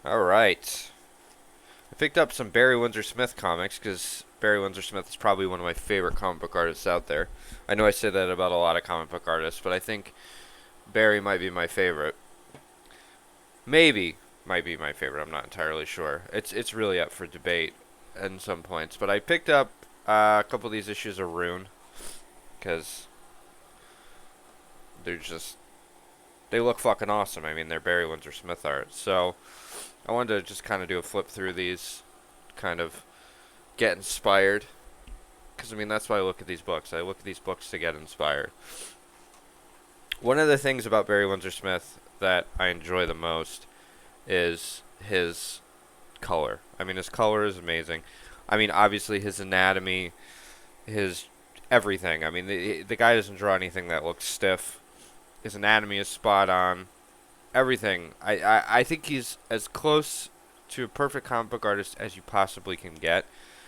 Alright. I picked up some Barry Windsor-Smith comics because Barry Windsor-Smith is probably one of my favorite comic book artists out there. I know I say that about a lot of comic book artists, but I think Barry might be my favorite. Maybe might be my favorite. I'm not entirely sure. It's really up for debate at some points. But I picked up a couple of these issues of Rune because they look fucking awesome. I mean, they're Barry Windsor-Smith art. So I wanted to just kind of do a flip through these, kind of get inspired. Because, I mean, that's why I look at these books. I look at these books to get inspired. One of the things about Barry Windsor-Smith that I enjoy the most is his color. I mean, his color is amazing. I mean, obviously, his anatomy, his everything. I mean, the guy doesn't draw anything that looks stiff. His anatomy is spot on. Everything. I think he's as close to a perfect comic book artist as you possibly can get.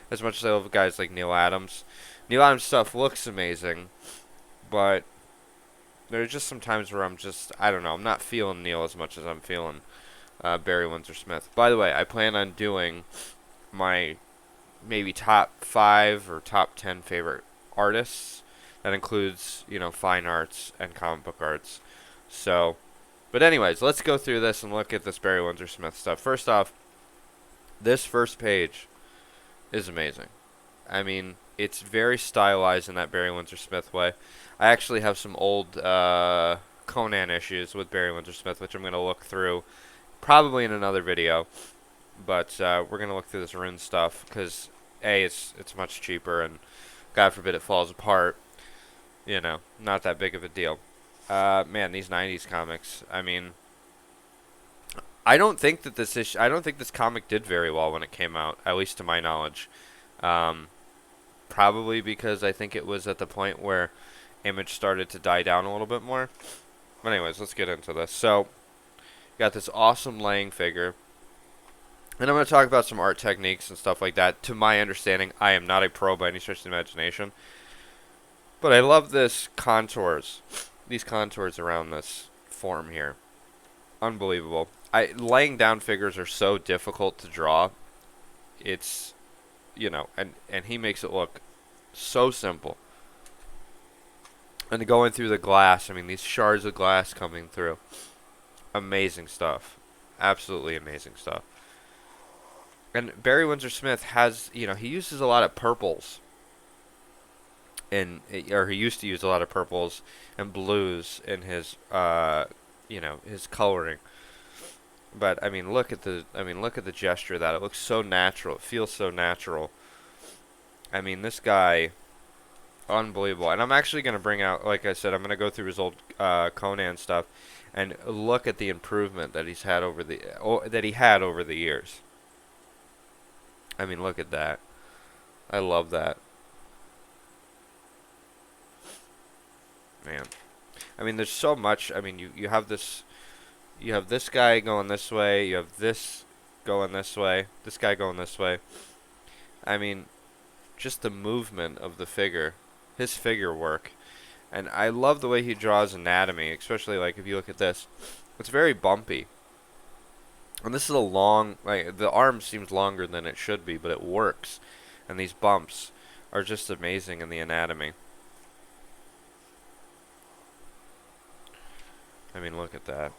As much as I love guys like Neil Adams. Neil Adams' stuff looks amazing, but there's just some times where I don't know, I'm not feeling Neil as much as I'm feeling Barry Windsor-Smith. By the way, I plan on doing my maybe top 5 or top 10 favorite artists. That includes, fine arts and comic book arts. So, but anyways, let's go through this and look at this Barry Windsor-Smith stuff. First off, this first page is amazing. I mean, it's very stylized in that Barry Windsor-Smith way. I actually have some old Conan issues with Barry Windsor-Smith, which I'm going to look through probably in another video. But we're going to look through this Rune stuff because, A, it's much cheaper, and God forbid it falls apart. Not that big of a deal. Man, these 90s comics, I mean, I don't think this comic did very well when it came out, at least to my knowledge. Probably because I think it was at the point where Image started to die down a little bit more. But anyways, let's get into this. So, you got this awesome laying figure. And I'm going to talk about some art techniques and stuff like that. To my understanding, I am not a pro by any stretch of the imagination. But I love this contours. These contours around this form here. Unbelievable. Laying down figures are so difficult to draw. It's, and he makes it look so simple. And going through the glass, I mean, these shards of glass coming through. Amazing stuff. Absolutely amazing stuff. And Barry Windsor-Smith has, he uses a lot of purples. Or he used to use a lot of purples and blues in his, his coloring. But I mean, look at the gesture of that. It looks so natural. It feels so natural. I mean, this guy, unbelievable. And I'm actually going to bring out, like I said, I'm going to go through his old Conan stuff and look at the improvement that he had over the years. I mean, look at that. I love that. Man. I mean, there's so much. I mean, you have this guy going this way, you have this going this way, this guy going this way. I mean, just the movement of the figure, his figure work. And I love the way he draws anatomy, especially like if you look at this. It's very bumpy. And this is the arm seems longer than it should be, but it works. And these bumps are just amazing in the anatomy. I mean, look at that.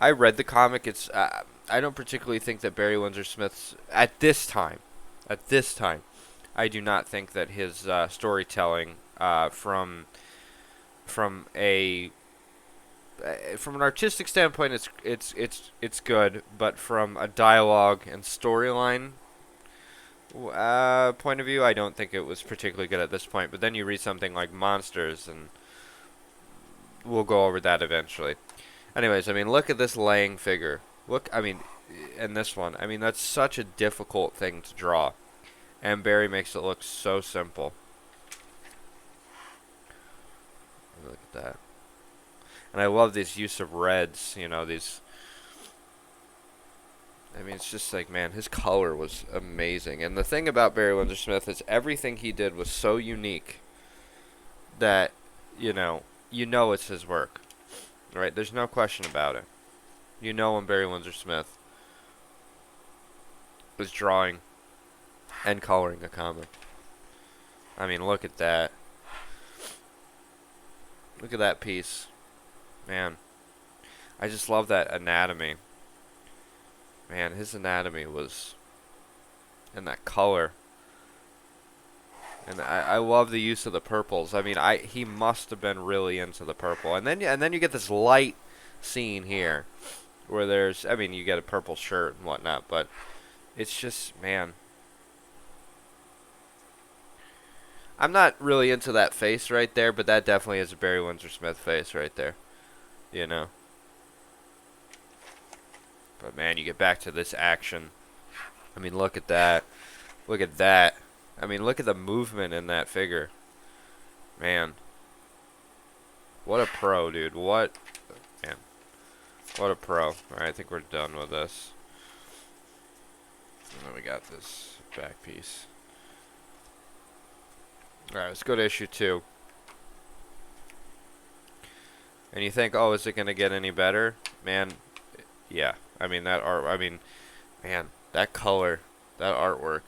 I read the comic. I don't particularly think that Barry Windsor-Smith's at this time, I do not think that his storytelling from an artistic standpoint, it's good, but from a dialogue and storyline point of view, I don't think it was particularly good at this point. But then you read something like Monsters, and we'll go over that eventually. Anyways, I mean, look at this laying figure. Look, I mean, and this one. I mean, that's such a difficult thing to draw. And Barry makes it look so simple. Look at that. And I love this use of reds, these... I mean, it's just like, man, his color was amazing. And the thing about Barry Windsor-Smith is everything he did was so unique that, it's his work. Right? There's no question about it. You know when Barry Windsor-Smith is drawing and coloring a comic. I mean, look at that. Look at that piece. Man, I just love that anatomy. Man, his anatomy was... and that color. And I love the use of the purples. I mean, he must have been really into the purple. And then you get this light scene here where there's, I mean, you get a purple shirt and whatnot, but it's just, man. I'm not really into that face right there, but that definitely is a Barry Windsor-Smith face right there. You know. But man, you get back to this action. I mean, look at that. Look at that. I mean, look at the movement in that figure. Man. What a pro, dude. What? Man. What a pro. Alright, I think we're done with this. And then we got this back piece. Alright, let's go to issue 2. And you think, oh, is it going to get any better? Man, yeah. I mean, that art, I mean, man, that color, that artwork.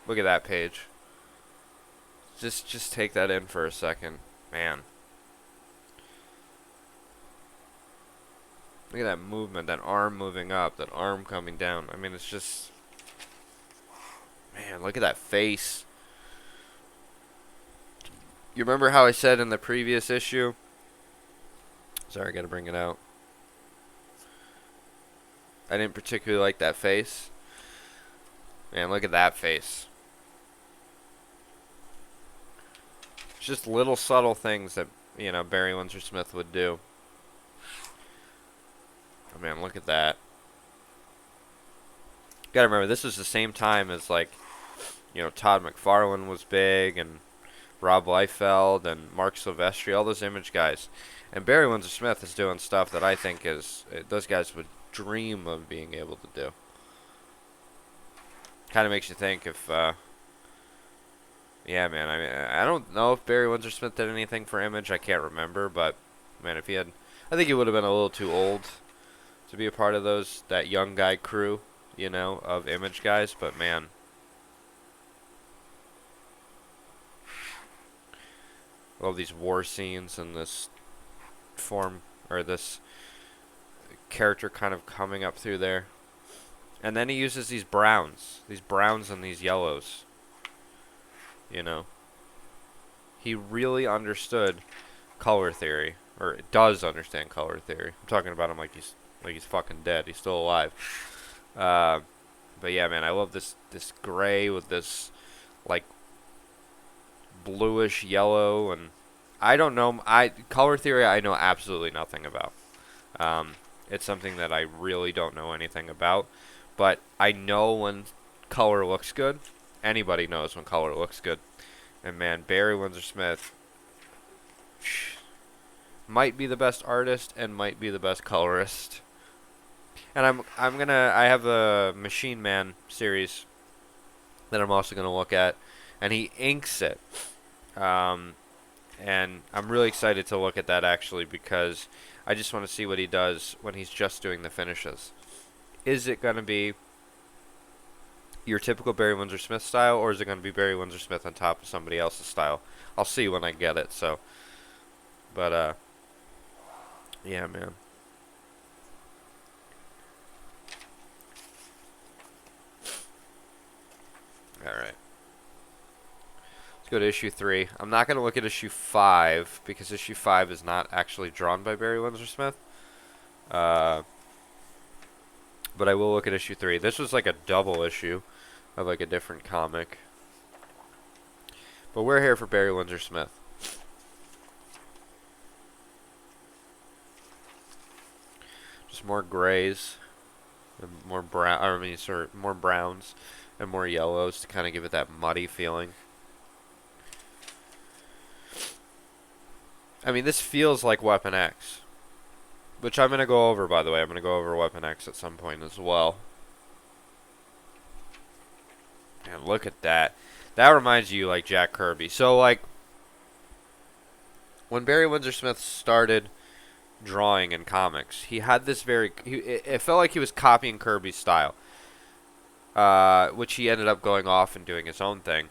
Look at that page. Just take that in for a second. Man. Look at that movement, that arm moving up, that arm coming down. I mean, it's just... Man, look at that face. You remember how I said in the previous issue? Sorry, I gotta bring it out. I didn't particularly like that face. Man, look at that face. It's just little subtle things that, you know, Barry Windsor-Smith would do. Oh man, look at that. You gotta remember, this was the same time as, like, you know, Todd McFarlane was big, and Rob Liefeld, and Mark Silvestri, all those Image guys. And Barry Windsor-Smith is doing stuff that I think is, those guys would dream of being able to do. Kind of makes you think if, yeah, man, I mean, I don't know if Barry Windsor-Smith did anything for Image, I can't remember, but, man, if he had, I think he would have been a little too old to be a part of that young guy crew, you know, of Image guys, but man. All these war scenes and this form, or this character kind of coming up through there. And then he uses these browns and these yellows. You know. He really understood color theory, or does understand color theory. I'm talking about him like he's fucking dead. He's still alive. But yeah, man, I love this gray with this like bluish yellow, and I don't know. Color theory I know absolutely nothing about. It's something that I really don't know anything about, but I know when color looks good. Anybody knows when color looks good. And man, Barry Windsor-Smith might be the best artist and might be the best colorist. And I have a Machine Man series that I'm also gonna look at, and he inks it. And I'm really excited to look at that actually, because I just want to see what he does when he's just doing the finishes. Is it gonna be your typical Barry Windsor-Smith style, or is it going to be Barry Windsor-Smith on top of somebody else's style? I'll see when I get it, so. But, yeah, man. Alright. Let's go to issue 3. I'm not going to look at issue 5, because issue 5 is not actually drawn by Barry Windsor-Smith. But I will look at issue 3. This was like a double issue of like a different comic. But we're here for Barry Windsor-Smith. Just more grays, and more brown. I mean, sorry, more browns and more yellows to kind of give it that muddy feeling. I mean, this feels like Weapon X, which I'm going to go over, by the way. I'm going to go over Weapon X at some point as well. And look at that. That reminds you like Jack Kirby. So, like, when Barry Windsor-Smith started drawing in comics, he had this it felt like he was copying Kirby's style, which he ended up going off and doing his own thing.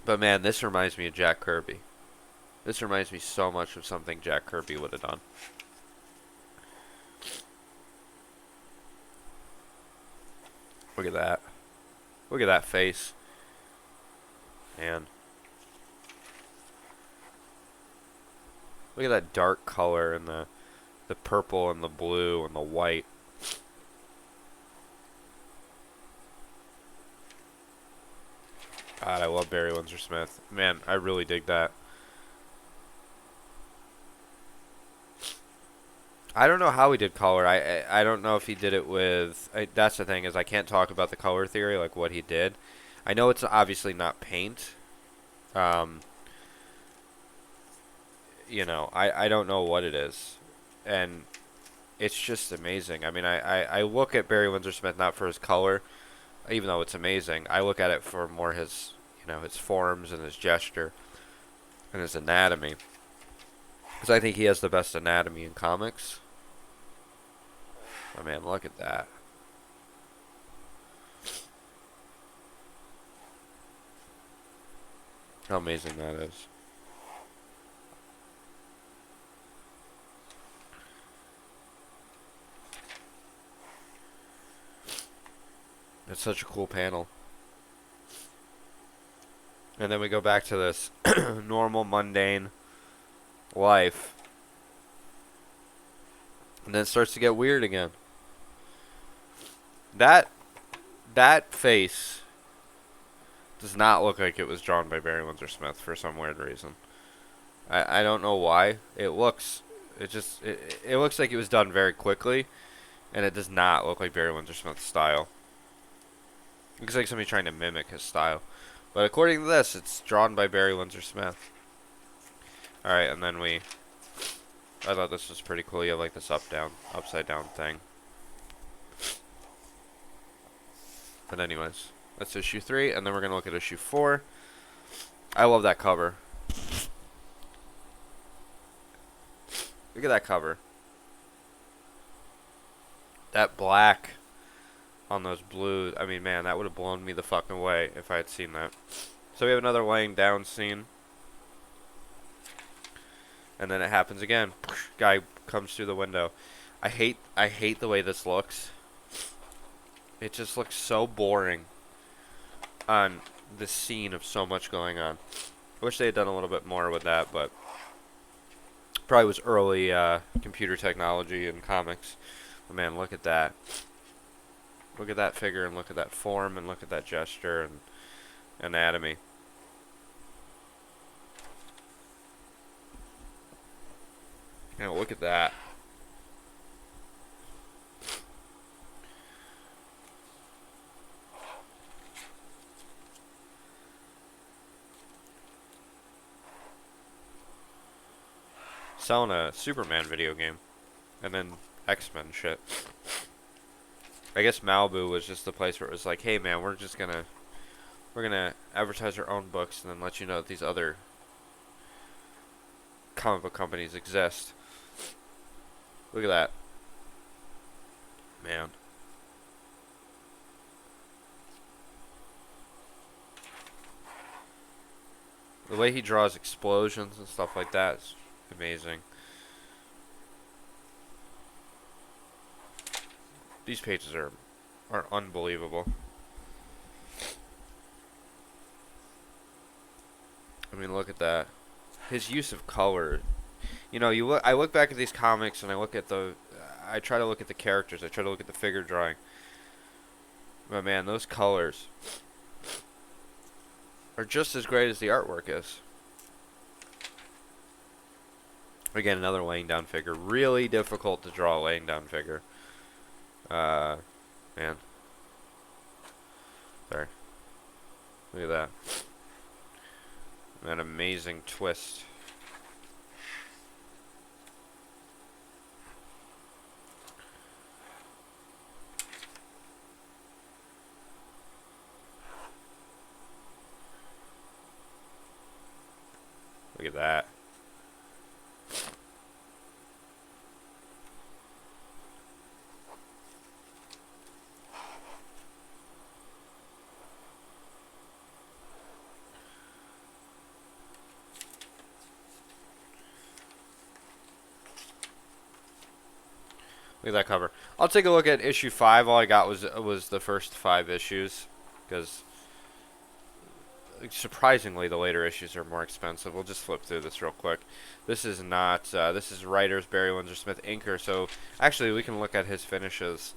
But man, this reminds me of Jack Kirby. This reminds me so much of something Jack Kirby would have done. Look at that. Look at that face. Man. Look at that dark color and the purple and the blue and the white. God, I love Barry Windsor-Smith. Man, I really dig that. I don't know how he did color. I don't know if he did it with... that's the thing, is I can't talk about the color theory, like what he did. I know it's obviously not paint. You know, I don't know what it is. And it's just amazing. I mean, I look at Barry Windsor-Smith not for his color, even though it's amazing. I look at it for more his, you know, his forms and his gesture and his anatomy. Because I think he has the best anatomy in comics. Oh man, look at that. How amazing that is. It's such a cool panel. And then we go back to this normal, mundane life. And then it starts to get weird again. That face does not look like it was drawn by Barry Windsor-Smith for some weird reason. I don't know why. It looks like it was done very quickly, and it does not look like Barry Windsor-Smith's style. It looks like somebody trying to mimic his style. But according to this, it's drawn by Barry Windsor-Smith. Alright, and then I thought this was pretty cool. You have like this upside down thing. But anyways, that's issue 3, and then we're going to look at issue 4. I love that cover. Look at that cover. That black on those blues. I mean, man, that would have blown me the fucking away if I had seen that. So we have another laying down scene. And then it happens again. Guy comes through the window. I hate the way this looks. It just looks so boring on the scene of so much going on. I wish they had done a little bit more with that, but probably was early computer technology in comics. But man, look at that. Look at that figure, and look at that form, and look at that gesture and anatomy. You know, look at that. Selling a Superman video game. And then X-Men shit. I guess Malibu was just the place where it was like, hey man, we're gonna advertise our own books and then let you know that these other comic book companies exist. Look at that. Man. The way he draws explosions and stuff like that is amazing. These pages are unbelievable. I mean, look at that. His use of color. You know, I look back at these comics and I try to look at the characters. I try to look at the figure drawing. But man, those colors are just as great as the artwork is. Again, another laying down figure. Really difficult to draw a laying down figure. Man. Sorry. Look at that. An amazing twist. Look at that. Look at that cover. I'll take a look at issue 5. All I got was the first 5 issues, because surprisingly the later issues are more expensive. We'll just flip through this real quick. This is not. This is writers Barry Windsor-Smith, inker. So actually, we can look at his finishes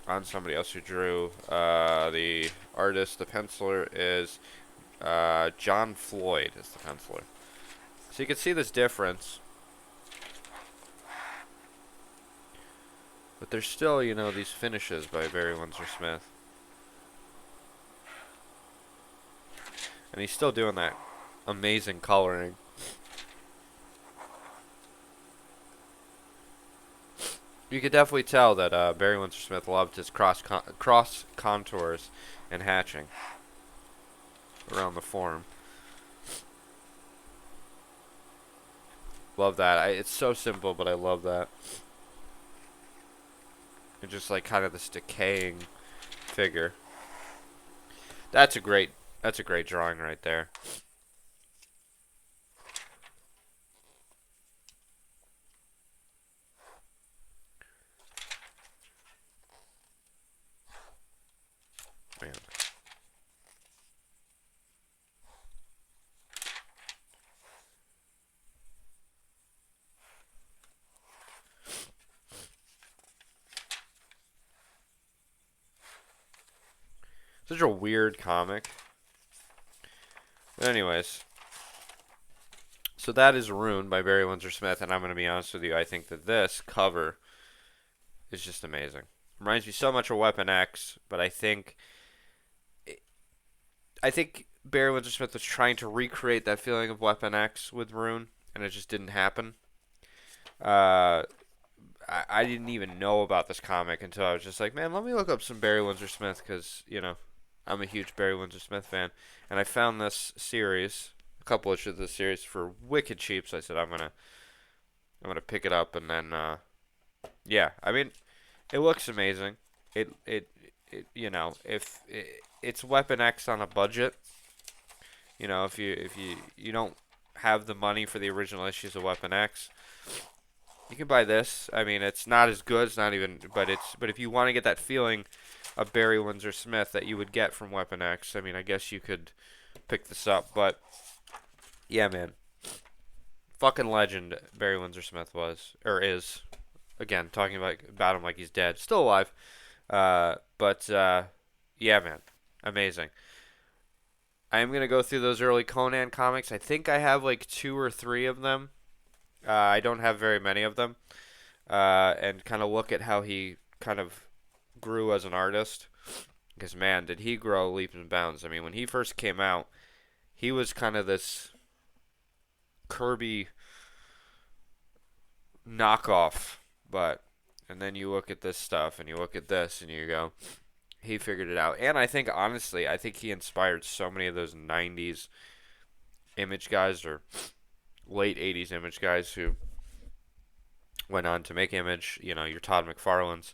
on somebody else who drew. The artist, the penciler is John Floyd is the penciler. So you can see this difference. But there's still, you know, these finishes by Barry Windsor-Smith. And he's still doing that amazing coloring. You could definitely tell that Barry Windsor-Smith loved his cross contours and hatching around the form. Love that. It's so simple, but I love that. And just like kind of this decaying figure. That's a great drawing right there. Man. Such a weird comic. But anyways, so that is Rune by Barry Windsor-Smith, and I'm going to be honest with you, I think that this cover is just amazing. Reminds me so much of Weapon X, but I think Barry Windsor-Smith was trying to recreate that feeling of Weapon X with Rune, and it just didn't happen. I didn't even know about this comic until I was just like, man, let me look up some Barry Windsor-Smith, because, you know, I'm a huge Barry Windsor-Smith fan. And I found this series, a couple issues of this series, for wicked cheap, so I said, I'm gonna pick it up, and then, yeah, I mean, it looks amazing. It you know, if it's Weapon X on a budget, you know, if you don't have the money for the original issues of Weapon X, you can buy this. I mean, it's not as good. It's not even, but if you want to get that feeling of Barry Windsor-Smith that you would get from Weapon X, I mean, I guess you could pick this up. But yeah, man, fucking legend Barry Windsor-Smith was or is. Again, talking about him like he's dead, still alive. But yeah, man, amazing. I am gonna go through those early Conan comics. I think I have like 2 or 3 of them. I don't have very many of them. And kind of look at how he kind of grew as an artist. Because, man, did he grow leaps and bounds. I mean, when he first came out, he was kind of this Kirby knockoff. And then you look at this stuff, and you look at this, and you go, he figured it out. And I think, honestly, he inspired so many of those 90s Image guys, or late 80s Image guys, who went on to make Image. You know, your Todd McFarlane's.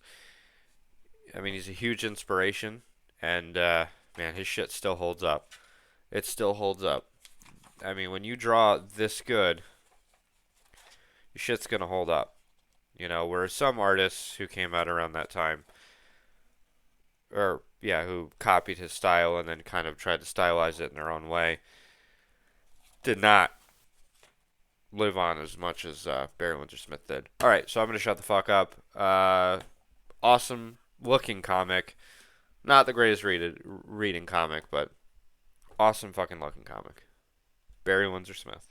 I mean, he's a huge inspiration, and man, his shit still holds up. It still holds up. I mean, when you draw this good, your shit's gonna hold up. You know, whereas some artists who came out around that time, or yeah, who copied his style and then kind of tried to stylize it in their own way, did not live on as much as Barry Windsor-Smith did. All right, so I'm gonna shut the fuck up. Awesome looking comic, not the greatest reading comic, but awesome fucking looking comic. Barry Windsor-Smith.